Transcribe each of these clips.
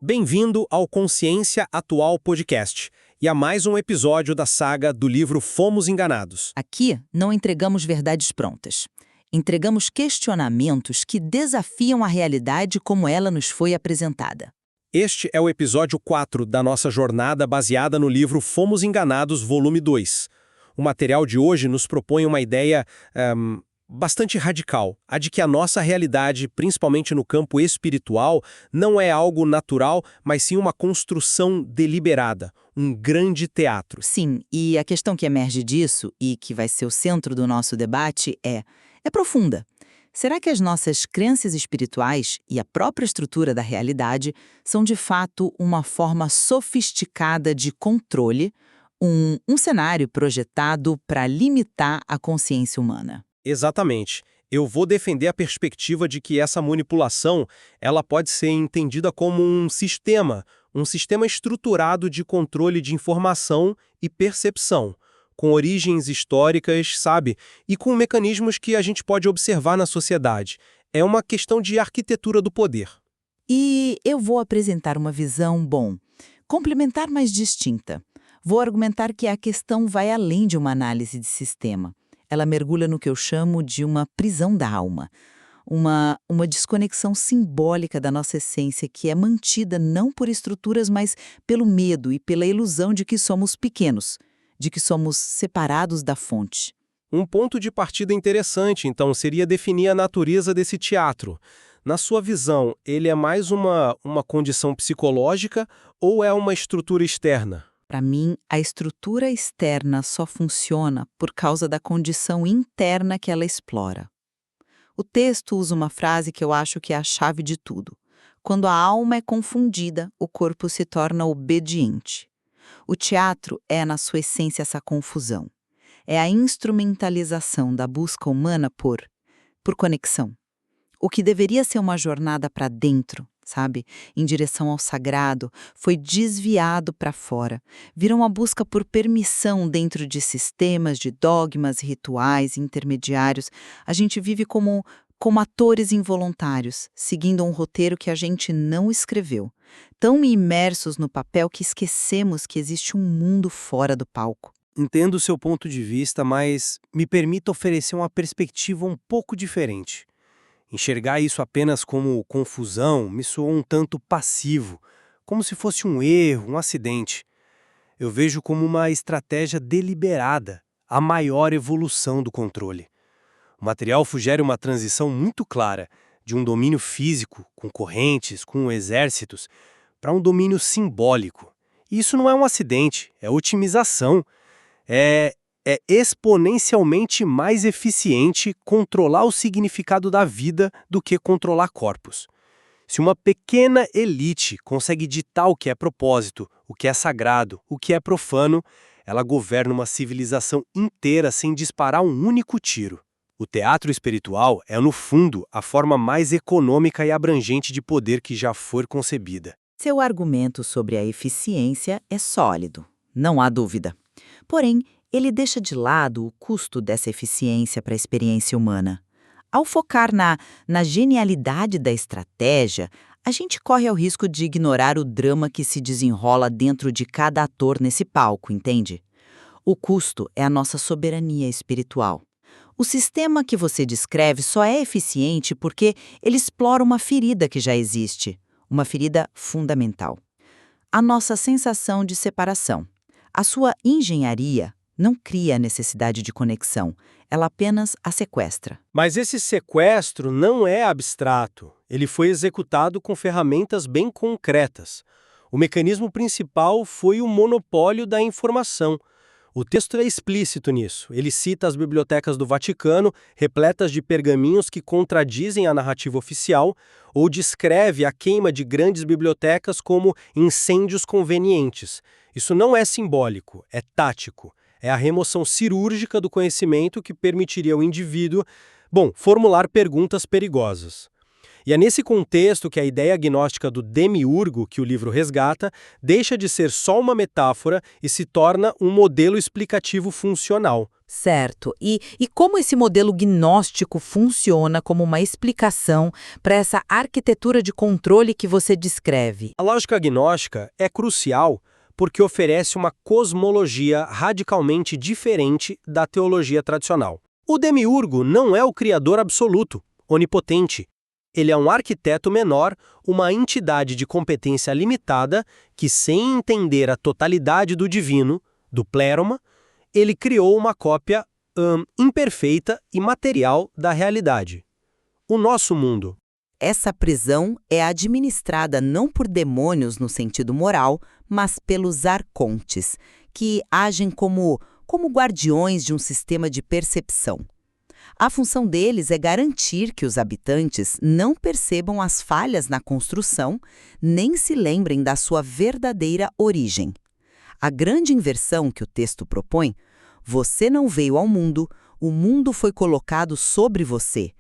Bem-vindo ao Consciência Atual Podcast e a mais um episódio da saga do livro Fomos Enganados. Aqui não entregamos verdades prontas. Entregamos questionamentos que desafiam a realidade como ela nos foi apresentada. Este é o episódio 4 da nossa jornada baseada no livro Fomos Enganados, volume 2. O material de hoje nos propõe uma ideia bastante radical, a de que a nossa realidade, principalmente no campo espiritual, não é algo natural, mas sim uma construção deliberada, um grande teatro. Sim, e a questão que emerge disso, e que vai ser o centro do nosso debate, é profunda. Será que as nossas crenças espirituais e a própria estrutura da realidade são de fato uma forma sofisticada de controle, um cenário projetado para limitar a consciência humana? Exatamente. Eu vou defender a perspectiva de que essa manipulação ela pode ser entendida como um sistema estruturado de controle de informação e percepção, com origens históricas, sabe? E com mecanismos que a gente pode observar na sociedade. É uma questão de arquitetura do poder. E eu vou apresentar uma visão, complementar, mas distinta. Vou argumentar que a questão vai além de uma análise de sistema. Ela mergulha no que eu chamo de uma prisão da alma. Uma desconexão simbólica da nossa essência que é mantida não por estruturas, mas pelo medo e pela ilusão de que somos pequenos, de que somos separados da fonte. Um ponto de partida interessante, então, seria definir a natureza desse teatro. Na sua visão, ele é mais uma condição psicológica ou é uma estrutura externa? Para mim, a estrutura externa só funciona por causa da condição interna que ela explora. O texto usa uma frase que eu acho que é a chave de tudo. Quando a alma é confundida, o corpo se torna obediente. O teatro é, na sua essência, essa confusão. É a instrumentalização da busca humana por conexão. O que deveria ser uma jornada para dentro, sabe, em direção ao sagrado, foi desviado para fora. Virou uma busca por permissão dentro de sistemas, de dogmas, rituais, intermediários. A gente vive como atores involuntários, seguindo um roteiro que a gente não escreveu. Tão imersos no papel que esquecemos que existe um mundo fora do palco. Entendo o seu ponto de vista, mas me permita oferecer uma perspectiva um pouco diferente. Enxergar isso apenas como confusão me soou um tanto passivo, como se fosse um erro, um acidente. Eu vejo como uma estratégia deliberada, a maior evolução do controle. O material sugere uma transição muito clara de um domínio físico, com correntes, com exércitos, para um domínio simbólico. E isso não é um acidente, é otimização. É exponencialmente mais eficiente controlar o significado da vida do que controlar corpos. Se uma pequena elite consegue ditar o que é propósito, o que é sagrado, o que é profano, ela governa uma civilização inteira sem disparar um único tiro. O teatro espiritual é, no fundo, a forma mais econômica e abrangente de poder que já foi concebida. Seu argumento sobre a eficiência é sólido, não há dúvida. Porém, ele deixa de lado o custo dessa eficiência para a experiência humana. Ao focar na genialidade da estratégia, a gente corre ao risco de ignorar o drama que se desenrola dentro de cada ator nesse palco, entende? O custo é a nossa soberania espiritual. O sistema que você descreve só é eficiente porque ele explora uma ferida que já existe, uma ferida fundamental. A nossa sensação de separação. A sua engenharia não cria a necessidade de conexão, ela apenas a sequestra. Mas esse sequestro não é abstrato. Ele foi executado com ferramentas bem concretas. O mecanismo principal foi o monopólio da informação. O texto é explícito nisso. Ele cita as bibliotecas do Vaticano, repletas de pergaminhos que contradizem a narrativa oficial, ou descreve a queima de grandes bibliotecas como incêndios convenientes. Isso não é simbólico, é tático. É a remoção cirúrgica do conhecimento que permitiria ao indivíduo, formular perguntas perigosas. E é nesse contexto que a ideia gnóstica do demiurgo, que o livro resgata, deixa de ser só uma metáfora e se torna um modelo explicativo funcional. Certo. E como esse modelo gnóstico funciona como uma explicação para essa arquitetura de controle que você descreve? A lógica gnóstica é crucial porque oferece uma cosmologia radicalmente diferente da teologia tradicional. O demiurgo não é o criador absoluto, onipotente. Ele é um arquiteto menor, uma entidade de competência limitada que, sem entender a totalidade do divino, do pléroma, ele criou uma cópia imperfeita e material da realidade. O nosso mundo. Essa prisão é administrada não por demônios no sentido moral, mas pelos arcontes, que agem como guardiões de um sistema de percepção. A função deles é garantir que os habitantes não percebam as falhas na construção, nem se lembrem da sua verdadeira origem. A grande inversão que o texto propõe: você não veio ao mundo, o mundo foi colocado sobre você,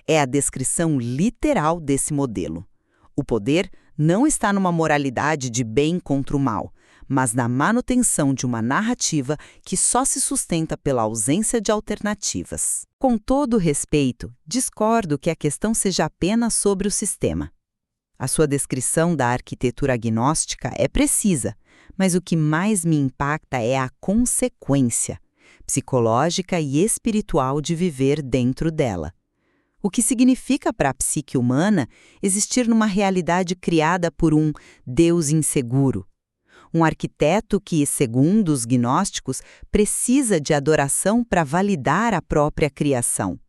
é a descrição literal desse modelo. O poder não está numa moralidade de bem contra o mal, mas na manutenção de uma narrativa que só se sustenta pela ausência de alternativas. Com todo respeito, discordo que a questão seja apenas sobre o sistema. A sua descrição da arquitetura agnóstica é precisa, mas o que mais me impacta é a consequência psicológica e espiritual de viver dentro dela. O que significa para a psique humana existir numa realidade criada por um Deus inseguro? Um arquiteto que, segundo os gnósticos, precisa de adoração para validar a própria criação.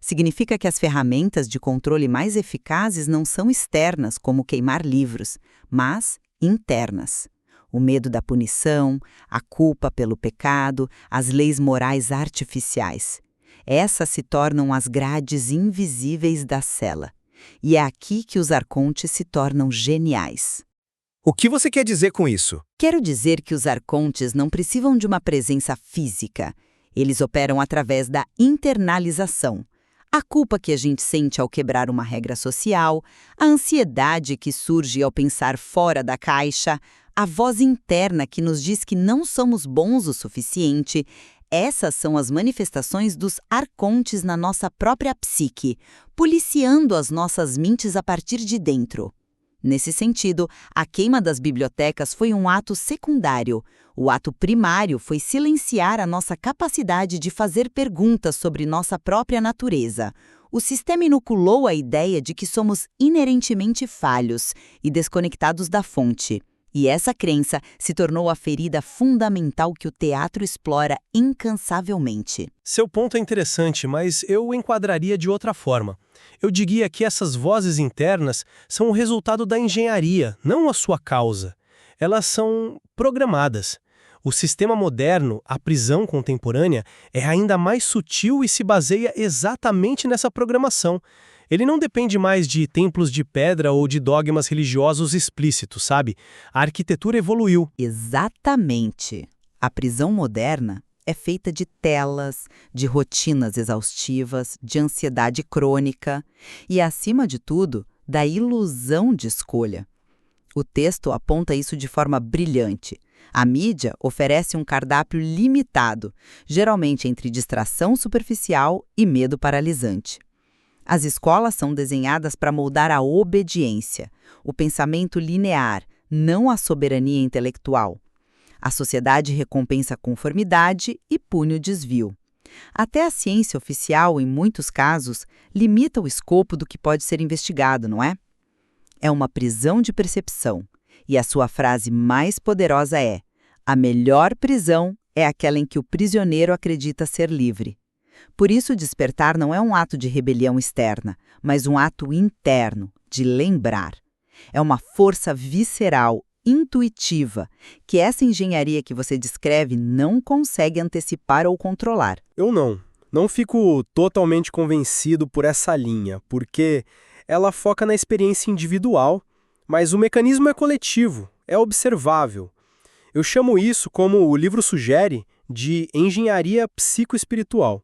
Significa que as ferramentas de controle mais eficazes não são externas, como queimar livros, mas internas. O medo da punição, a culpa pelo pecado, as leis morais artificiais. Essas se tornam as grades invisíveis da cela. E é aqui que os arcontes se tornam geniais. O que você quer dizer com isso? Quero dizer que os arcontes não precisam de uma presença física. Eles operam através da internalização. A culpa que a gente sente ao quebrar uma regra social, a ansiedade que surge ao pensar fora da caixa, a voz interna que nos diz que não somos bons o suficiente. Essas são as manifestações dos arcontes na nossa própria psique, policiando as nossas mentes a partir de dentro. Nesse sentido, a queima das bibliotecas foi um ato secundário. O ato primário foi silenciar a nossa capacidade de fazer perguntas sobre nossa própria natureza. O sistema inoculou a ideia de que somos inerentemente falhos e desconectados da fonte. E essa crença se tornou a ferida fundamental que o teatro explora incansavelmente. Seu ponto é interessante, mas eu o enquadraria de outra forma. Eu diria que essas vozes internas são o resultado da engenharia, não a sua causa. Elas são programadas. O sistema moderno, a prisão contemporânea, é ainda mais sutil e se baseia exatamente nessa programação. Ele não depende mais de templos de pedra ou de dogmas religiosos explícitos, sabe? A arquitetura evoluiu. Exatamente. A prisão moderna é feita de telas, de rotinas exaustivas, de ansiedade crônica e, acima de tudo, da ilusão de escolha. O texto aponta isso de forma brilhante. A mídia oferece um cardápio limitado, geralmente entre distração superficial e medo paralisante. As escolas são desenhadas para moldar a obediência, o pensamento linear, não a soberania intelectual. A sociedade recompensa a conformidade e pune o desvio. Até a ciência oficial, em muitos casos, limita o escopo do que pode ser investigado, não é? É uma prisão de percepção. E a sua frase mais poderosa é: a melhor prisão é aquela em que o prisioneiro acredita ser livre. Por isso, despertar não é um ato de rebelião externa, mas um ato interno, de lembrar. É uma força visceral, intuitiva, que essa engenharia que você descreve não consegue antecipar ou controlar. Eu não fico totalmente convencido por essa linha, porque ela foca na experiência individual, mas o mecanismo é coletivo, é observável. Eu chamo isso, como o livro sugere, de engenharia psicoespiritual.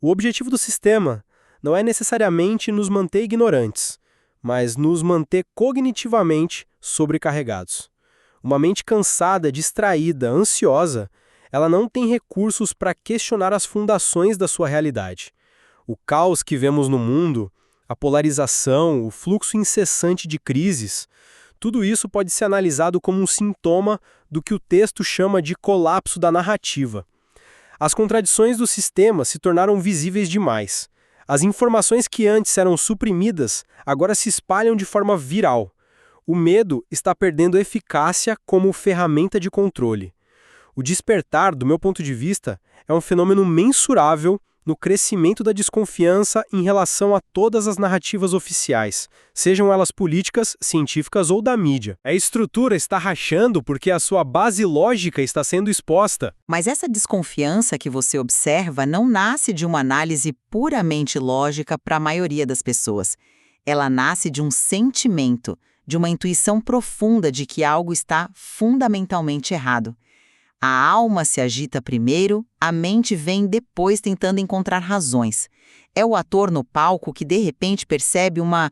O objetivo do sistema não é necessariamente nos manter ignorantes, mas nos manter cognitivamente sobrecarregados. Uma mente cansada, distraída, ansiosa, ela não tem recursos para questionar as fundações da sua realidade. O caos que vemos no mundo, a polarização, o fluxo incessante de crises, tudo isso pode ser analisado como um sintoma do que o texto chama de colapso da narrativa. As contradições do sistema se tornaram visíveis demais. As informações que antes eram suprimidas agora se espalham de forma viral. O medo está perdendo eficácia como ferramenta de controle. O despertar, do meu ponto de vista, é um fenômeno mensurável no crescimento da desconfiança em relação a todas as narrativas oficiais, sejam elas políticas, científicas ou da mídia. A estrutura está rachando porque a sua base lógica está sendo exposta. Mas essa desconfiança que você observa não nasce de uma análise puramente lógica para a maioria das pessoas. Ela nasce de um sentimento, de uma intuição profunda de que algo está fundamentalmente errado. A alma se agita primeiro, a mente vem depois tentando encontrar razões. É o ator no palco que de repente percebe uma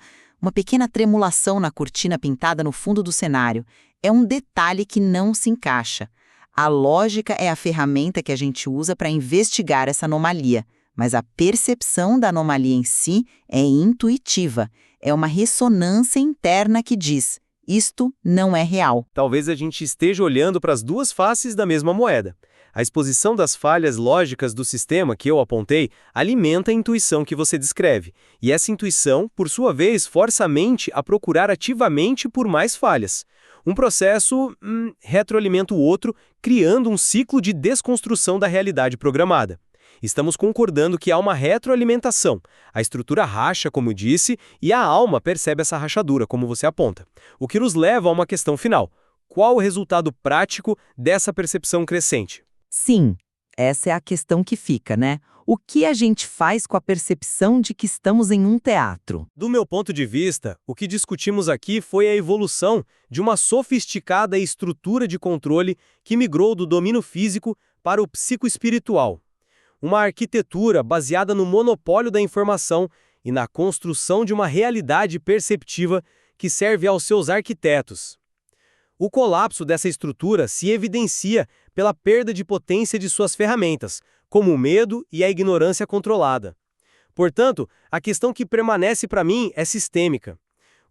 pequena tremulação na cortina pintada no fundo do cenário. É um detalhe que não se encaixa. A lógica é a ferramenta que a gente usa para investigar essa anomalia, mas a percepção da anomalia em si é intuitiva. É uma ressonância interna que diz: isto não é real. Talvez a gente esteja olhando para as duas faces da mesma moeda. A exposição das falhas lógicas do sistema que eu apontei alimenta a intuição que você descreve. E essa intuição, por sua vez, força a mente a procurar ativamente por mais falhas. Um processo retroalimenta o outro, criando um ciclo de desconstrução da realidade programada. Estamos concordando que há uma retroalimentação. A estrutura racha, como eu disse, e a alma percebe essa rachadura, como você aponta. O que nos leva a uma questão final. Qual o resultado prático dessa percepção crescente? Sim, essa é a questão que fica, né? O que a gente faz com a percepção de que estamos em um teatro? Do meu ponto de vista, o que discutimos aqui foi a evolução de uma sofisticada estrutura de controle que migrou do domínio físico para o psicoespiritual. Uma arquitetura baseada no monopólio da informação e na construção de uma realidade perceptiva que serve aos seus arquitetos. O colapso dessa estrutura se evidencia pela perda de potência de suas ferramentas, como o medo e a ignorância controlada. Portanto, a questão que permanece para mim é sistêmica.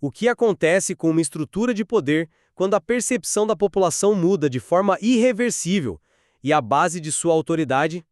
O que acontece com uma estrutura de poder quando a percepção da população muda de forma irreversível e a base de sua autoridade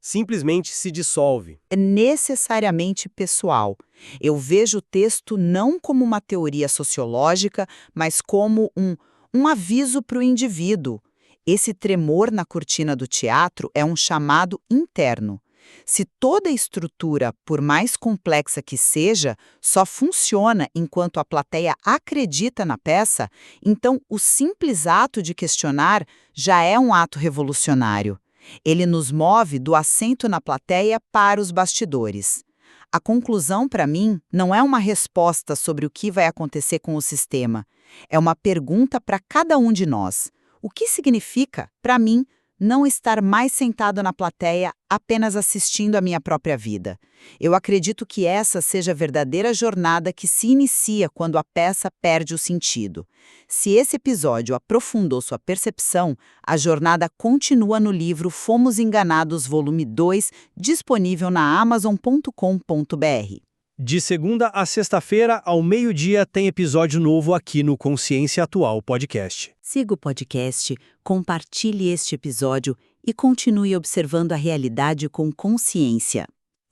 simplesmente se dissolve? É necessariamente pessoal. Eu vejo o texto não como uma teoria sociológica, mas como um aviso para o indivíduo. Esse tremor na cortina do teatro é um chamado interno. Se toda a estrutura, por mais complexa que seja, só funciona enquanto a plateia acredita na peça, então o simples ato de questionar já é um ato revolucionário. Ele nos move do assento na plateia para os bastidores. A conclusão, para mim, não é uma resposta sobre o que vai acontecer com o sistema. É uma pergunta para cada um de nós. O que significa, para mim, não estar mais sentado na plateia apenas assistindo à minha própria vida? Eu acredito que essa seja a verdadeira jornada que se inicia quando a peça perde o sentido. Se esse episódio aprofundou sua percepção, a jornada continua no livro Fomos Enganados, volume 2, disponível na amazon.com.br. De segunda a sexta-feira, ao meio-dia, tem episódio novo aqui no Consciência Atual Podcast. Siga o podcast, compartilhe este episódio e continue observando a realidade com consciência.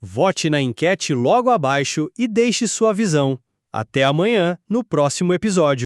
Vote na enquete logo abaixo e deixe sua visão. Até amanhã, no próximo episódio.